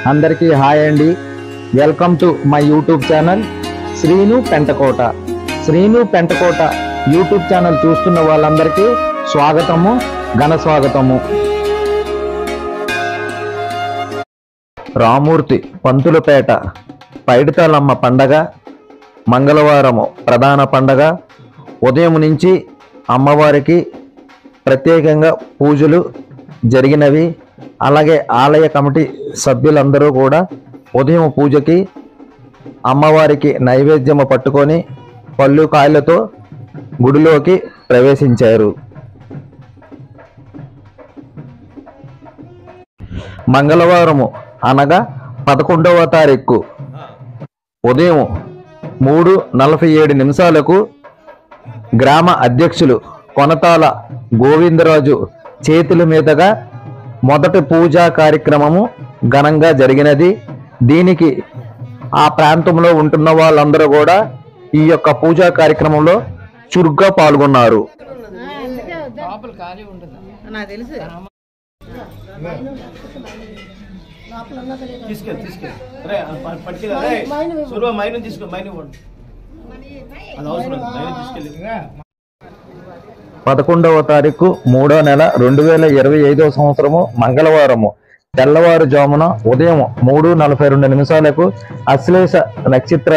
అందరికీ హాయ్ అండి. Welcome to my YouTube channel Srinu Pentakota. Srinu Pentakota YouTube channel చూస్తున్న వాళ్ళందరికీ స్వాగతము, ఘన స్వాగతము. రామూర్తి పంతులపేట పైడితల్లమ్మ పండగ మంగళవారము ప్రధాన పండగ. ఉదయం నుంచి అమ్మవారికి ప్రత్యేకంగా పూజలు జరిగినవి. అలాగే ఆలయ కమిటీ సభ్యులందరూ కూడా ఉదయం పూజకి అమ్మవారికి నైవేద్యము పట్టుకొని పళ్ళు కాయలతో గుడిలోకి ప్రవేశించారు. మంగళవారము అనగా 11వ తారీఖు ఉదయం 3:47 గ్రామ అధ్యక్షులు కొనతాల గోవిందరాజు చేతుల మీదుగా మొదటి పూజా కార్యక్రమము ఘనంగా జరిగినది. దీనికి ఆ ప్రాంతంలో ఉంటున్న వాళ్ళందరూ కూడా ఈ యొక్క పూజా కార్యక్రమంలో చురుగ్గా పాల్గొన్నారు. పదకొండవ తారీఖు 3వ నెల 2025 సంవత్సరము మంగళవారము తెల్లవారుజామున ఉదయం 3:42 అశ్లేష నక్షత్ర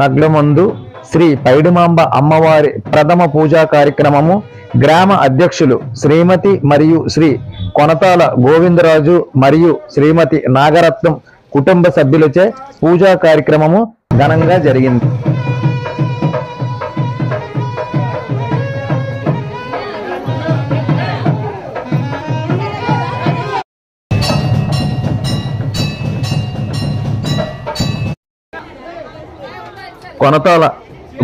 నగ్నమందు శ్రీ పైడిమాంబ అమ్మవారి ప్రథమ పూజా కార్యక్రమము గ్రామ అధ్యక్షులు శ్రీమతి మరియు శ్రీ కొనతాల గోవిందరాజు మరియు శ్రీమతి నాగరత్నం కుటుంబ సభ్యులచే పూజా కార్యక్రమము ఘనంగా జరిగింది. కొనతాల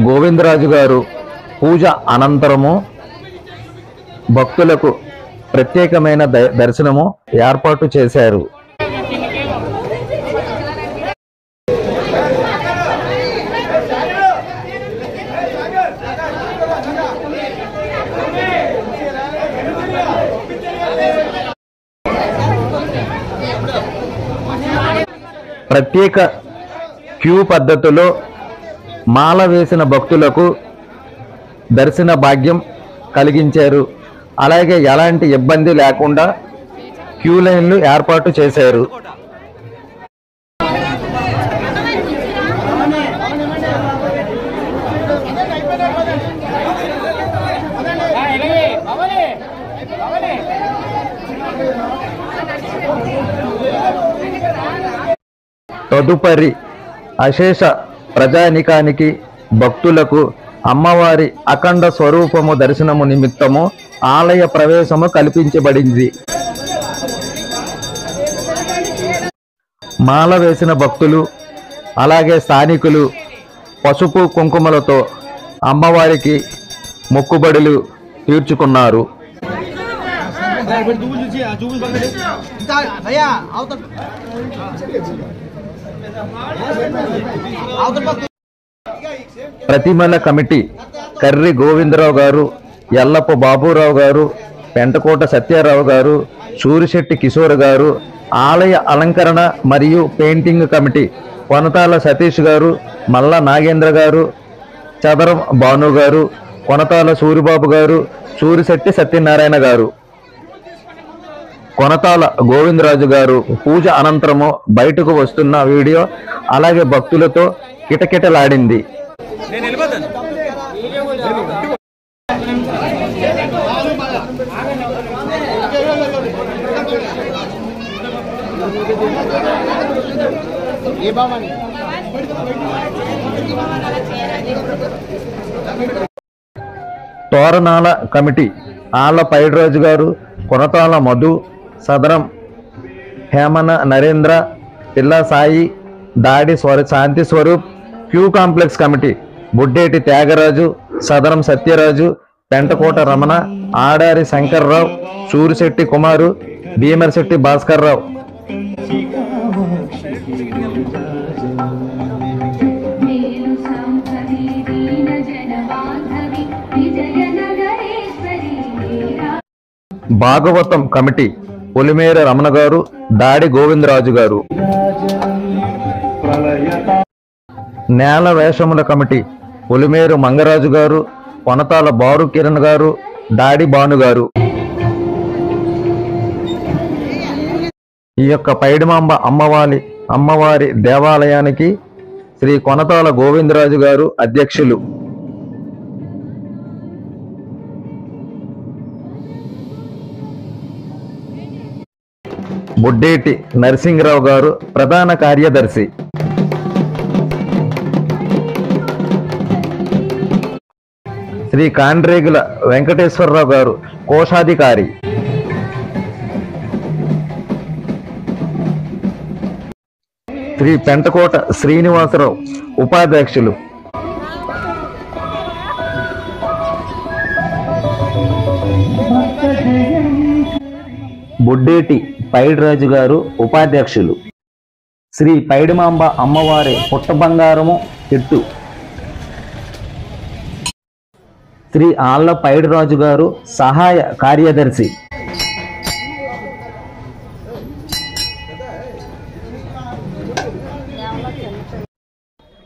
గోవిందరాజు గారు పూజ అనంతరము భక్తులకు ప్రత్యేకమైన దర్శనము ఏర్పాటు చేశారు. ప్రత్యేక క్యూ పద్ధతిలో మాల వేసిన భక్తులకు దర్శన భాగ్యం కలిగించారు. అలాగే ఎలాంటి ఇబ్బంది లేకుండా క్యూ లైన్లు ఏర్పాటు చేశారు. తదుపరి అశేష ప్రజానికానికి భక్తులకు అమ్మవారి అఖండ స్వరూపము దర్శనము నిమిత్తము ఆలయ ప్రవేశము కల్పించబడింది. మాల వేసిన భక్తులు అలాగే స్థానికులు పసుపు కుంకుమలతో అమ్మవారికి మొక్కుబడులు తీర్చుకున్నారు. ప్రతిమల కమిటీ కర్రి గోవిందరావు గారు, ఎల్లప్ప బాబురావు గారు, పెంటకోట సత్యారావు గారు, సూరిశెట్టి కిషోర్ గారు, ఆలయ అలంకరణ మరియు పెయింటింగ్ కమిటీ కొనతాల సతీష్ గారు, మల్ల నాగేంద్ర గారు, చదరం భాను గారు, కొనతాల సూరిబాబు గారు, సూరిశెట్టి సత్యనారాయణ గారు, కొనతాల గోవిందరాజు గారు పూజ అనంతరము బయటకు వస్తున్న వీడియో అలాగే భక్తులతో కిటకిటలాడింది. తోరణాల కమిటీ ఆళ్ల పైడిరాజు గారు, కొనతాల మధు, సదరం హేమన Narendra, Pilla Sai, Dadi Shanti Swaroop, Q complex committee Buddeti Thyagaraju, Sadaram Satyaraju, Pentakota Ramana, Adari Shankarrao, Surisetti Kumar, Bhimarasetti Bhaskar Rao, Bhagavatam committee Polimera Ramana garu, Dadi Govindaraju గారు. నేల వేషముల కమిటీ పొలిమేరు మంగరాజు గారు, పొనతాల బారు కిరణ్ గారు, దాడి భాను గారు. ఈ యొక్క పైడిమాంబ అమ్మవారి దేవాలయానికి శ్రీ కొనతాల గోవిందరాజు గారు అధ్యక్షులు. బుడ్డేటి నరసింహరావు గారు ప్రధాన కార్యదర్శి. శ్రీ కాండ్రేగుల వెంకటేశ్వరరావు గారు కోశాధికారి. శ్రీ పెంటకోట శ్రీనివాసరావు ఉపాధ్యక్షులు. బుడ్డేటి పైడిరాజు గారు ఉపాధ్యక్షులు. శ్రీ పైడిమాంబ అమ్మవారి పుట్ట బంగారము చెట్టు శ్రీ ఆళ్ల పైడిరాజు గారు సహాయ కార్యదర్శి.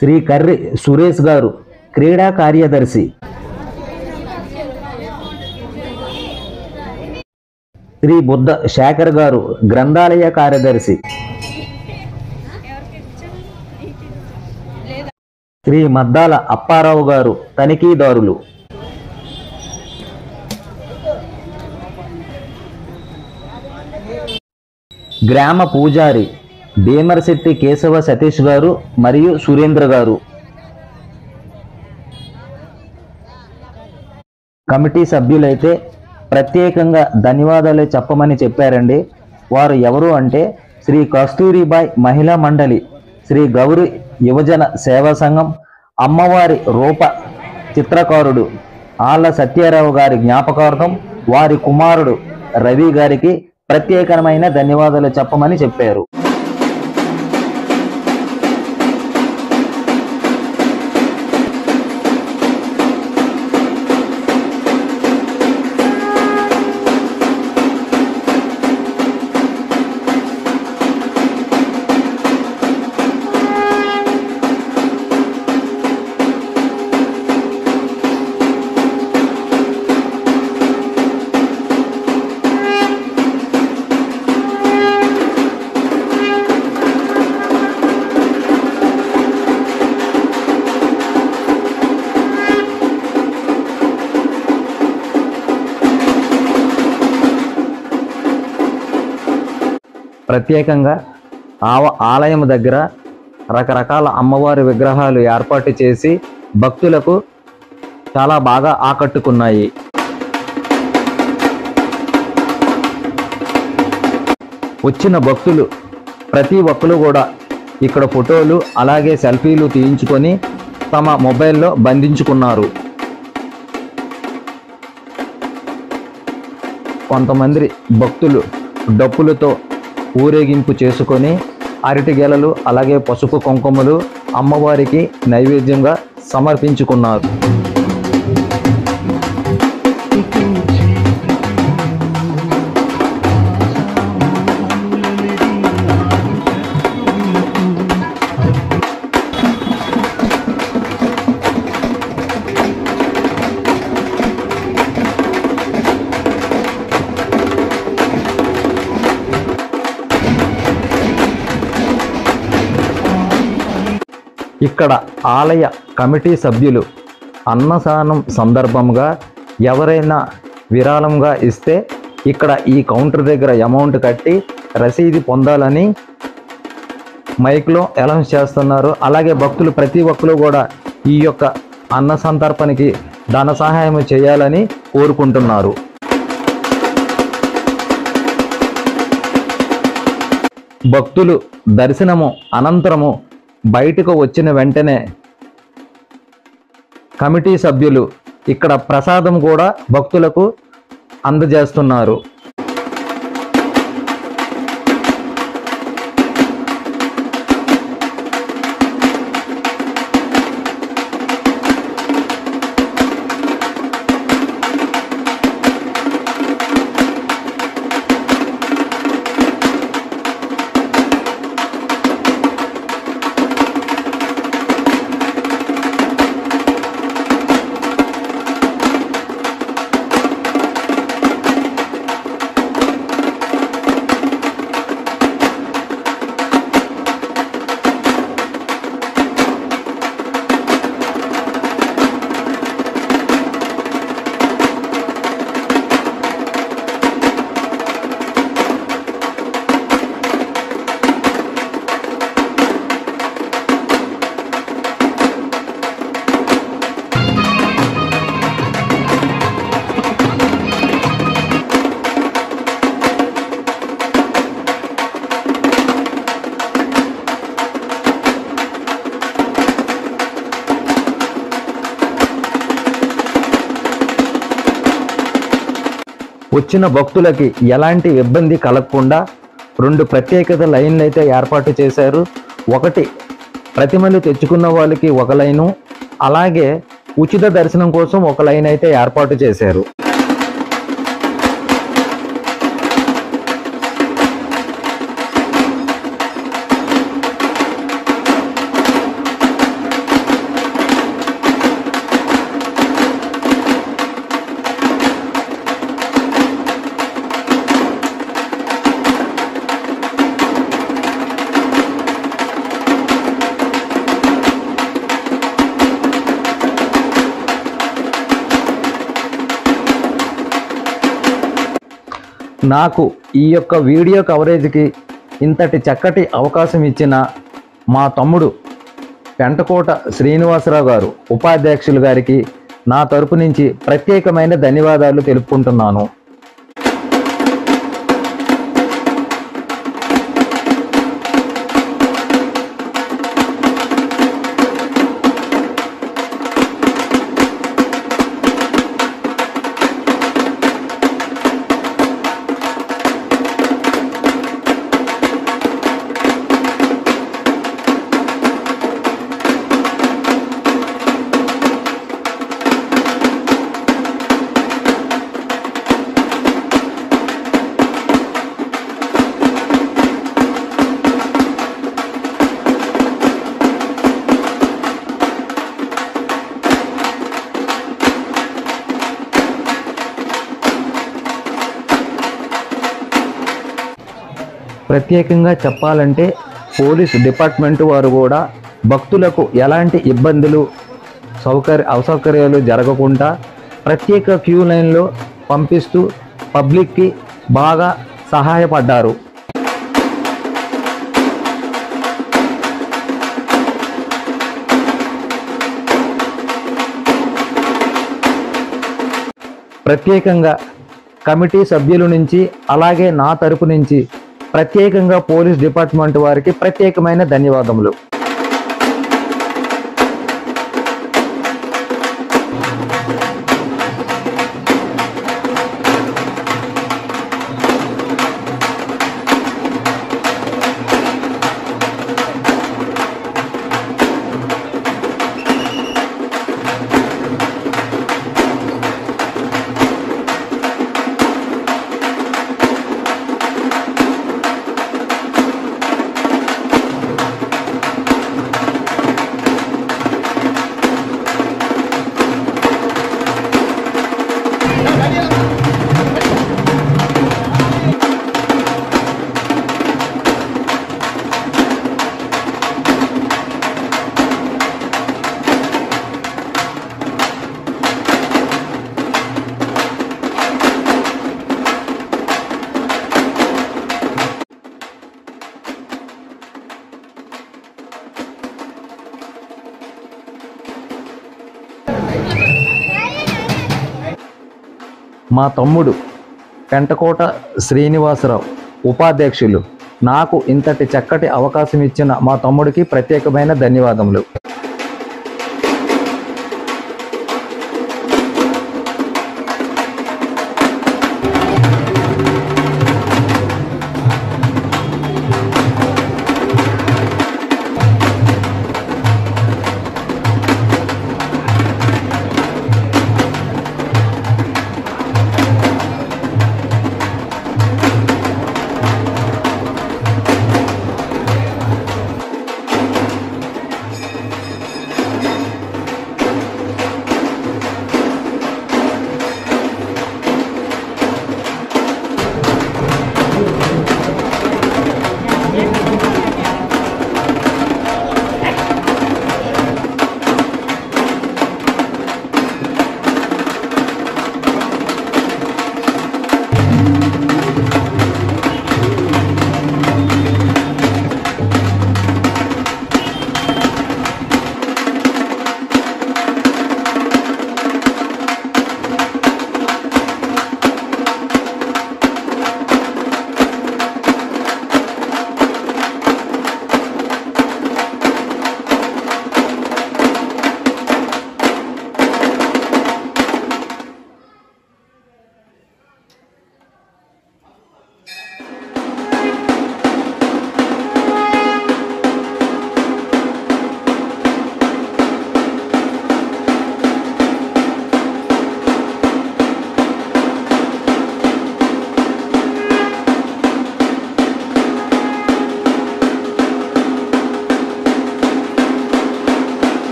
శ్రీ కర్రి సురేష్ గారు క్రీడా కార్యదర్శి. శ్రీ బుద్ధ శేఖర్ గారు గ్రంథాలయ కార్యదర్శి. శ్రీ మద్దాల అప్పారావు గారు తనిఖీదారులు. గ్రామ పూజారి భీమరశెట్టి కేశవ సతీష్ గారు మరియు సురేంద్ర గారు. కమిటీ సభ్యులైతే ప్రత్యేకంగా ధన్యవాదాలు చెప్పమని చెప్పారండి. వారు ఎవరు అంటే శ్రీ కస్తూరిబాయ్ మహిళా మండలి, శ్రీ గౌరి యువజన సేవా సంఘం, అమ్మవారి రూప చిత్రకారుడు ఆళ్ల సత్యారావు గారి జ్ఞాపకార్థం వారి కుమారుడు రవి గారికి ప్రత్యేకమైన ధన్యవాదాలు చెప్పమని చెప్పారు. ప్రత్యేకంగా ఆలయం దగ్గర రకరకాల అమ్మవారి విగ్రహాలు ఏర్పాటు చేసి భక్తులకు చాలా బాగా ఆకట్టుకున్నాయి. వచ్చిన భక్తులు ప్రతి ఒక్కరు కూడా ఇక్కడ ఫోటోలు అలాగే సెల్ఫీలు తీయించుకొని తమ మొబైల్లో బంధించుకున్నారు. కొంతమంది భక్తులు డప్పులతో ఊరేగింపు చేసుకొని అరటి గెలలు అలాగే పసుపు కుంకుమలు అమ్మవారికి నైవేద్యంగా సమర్పించుకున్నారు. ఇక్కడ ఆలయ కమిటీ సభ్యులు అన్నదానం సందర్భంగా ఎవరైనా విరాళంగా ఇస్తే ఇక్కడ ఈ కౌంటర్ దగ్గర అమౌంట్ కట్టి రసీదు పొందాలని మైక్లో అనౌన్స్ చేస్తున్నారు. అలాగే భక్తులు ప్రతి ఒక్కరు కూడా ఈ యొక్క అన్న సంతర్పణకి ధన సహాయం చేయాలని కోరుకుంటున్నారు. భక్తులు దర్శనము అనంతరము బయటకు వచ్చిన వెంటనే కమిటీ సభ్యులు ఇక్కడ ప్రసాదం కూడా భక్తులకు అందజేస్తున్నారు. వచ్చిన భక్తులకి ఎలాంటి ఇబ్బంది కలగకుండా 2 ప్రత్యేకత లైన్లు అయితే ఏర్పాటు చేశారు. ఒకటి ప్రతిమలు తెచ్చుకున్న వాళ్ళకి ఒక లైను, అలాగే ఉచిత దర్శనం కోసం ఒక లైన్ అయితే ఏర్పాటు చేశారు. నాకు ఈ యొక్క వీడియో కవరేజ్కి ఇంతటి చక్కటి అవకాశం ఇచ్చిన మా తమ్ముడు పెంటకోట శ్రీనివాసరావు గారు ఉపాధ్యక్షులు గారికి నా తరపు నుంచి ప్రత్యేకమైన ధన్యవాదాలు తెలుపుకుంటున్నాను. ప్రత్యేకంగా చెప్పాలంటే పోలీస్ డిపార్ట్మెంట్ వారు కూడా భక్తులకు ఎలాంటి ఇబ్బందులు అసౌకర్యాలు జరగకుండా ప్రత్యేక క్యూ లైన్లో పంపిస్తూ పబ్లిక్కి బాగా సహాయపడ్డారు. ప్రత్యేకంగా కమిటీ సభ్యుల నుంచి అలాగే నా తరపు నుంచి ప్రత్యేకంగా పోలీస్ డిపార్ట్మెంట్ వారికి ప్రత్యేకమైన ధన్యవాదములు. మా తమ్ముడు పెంటకోట శ్రీనివాసరావు ఉపాధ్యక్షులు నాకు ఇంతటి చక్కటి అవకాశం ఇచ్చిన మా తమ్ముడికి ప్రత్యేకమైన ధన్యవాదములు.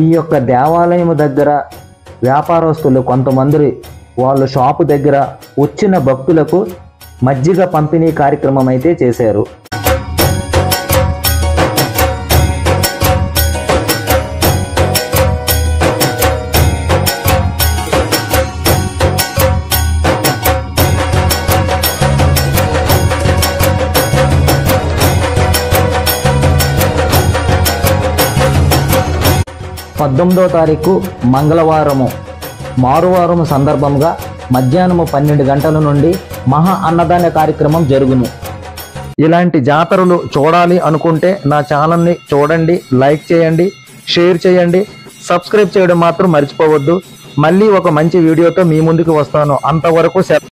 ఈ యొక్క దేవాలయం దగ్గర వ్యాపారస్తులు కొంతమంది వాళ్ళ షాపు దగ్గర వచ్చిన భక్తులకు మజ్జిగ పంపిణీ కార్యక్రమం అయితే చేశారు. పద్దెనిమిదవ తారీఖు మంగళవారము మారువారము సందర్భంగా మధ్యాహ్నము 12 గంటల నుండి మహా అన్నదాన కార్యక్రమం జరుగును. ఇలాంటి జాతరలు చూడాలి అనుకుంటే నా ఛానల్ని చూడండి, లైక్ చేయండి, షేర్ చేయండి, సబ్స్క్రైబ్ చేయడం మాత్రం మర్చిపోవద్దు. మళ్ళీ ఒక మంచి వీడియోతో మీ ముందుకు వస్తాను. అంతవరకు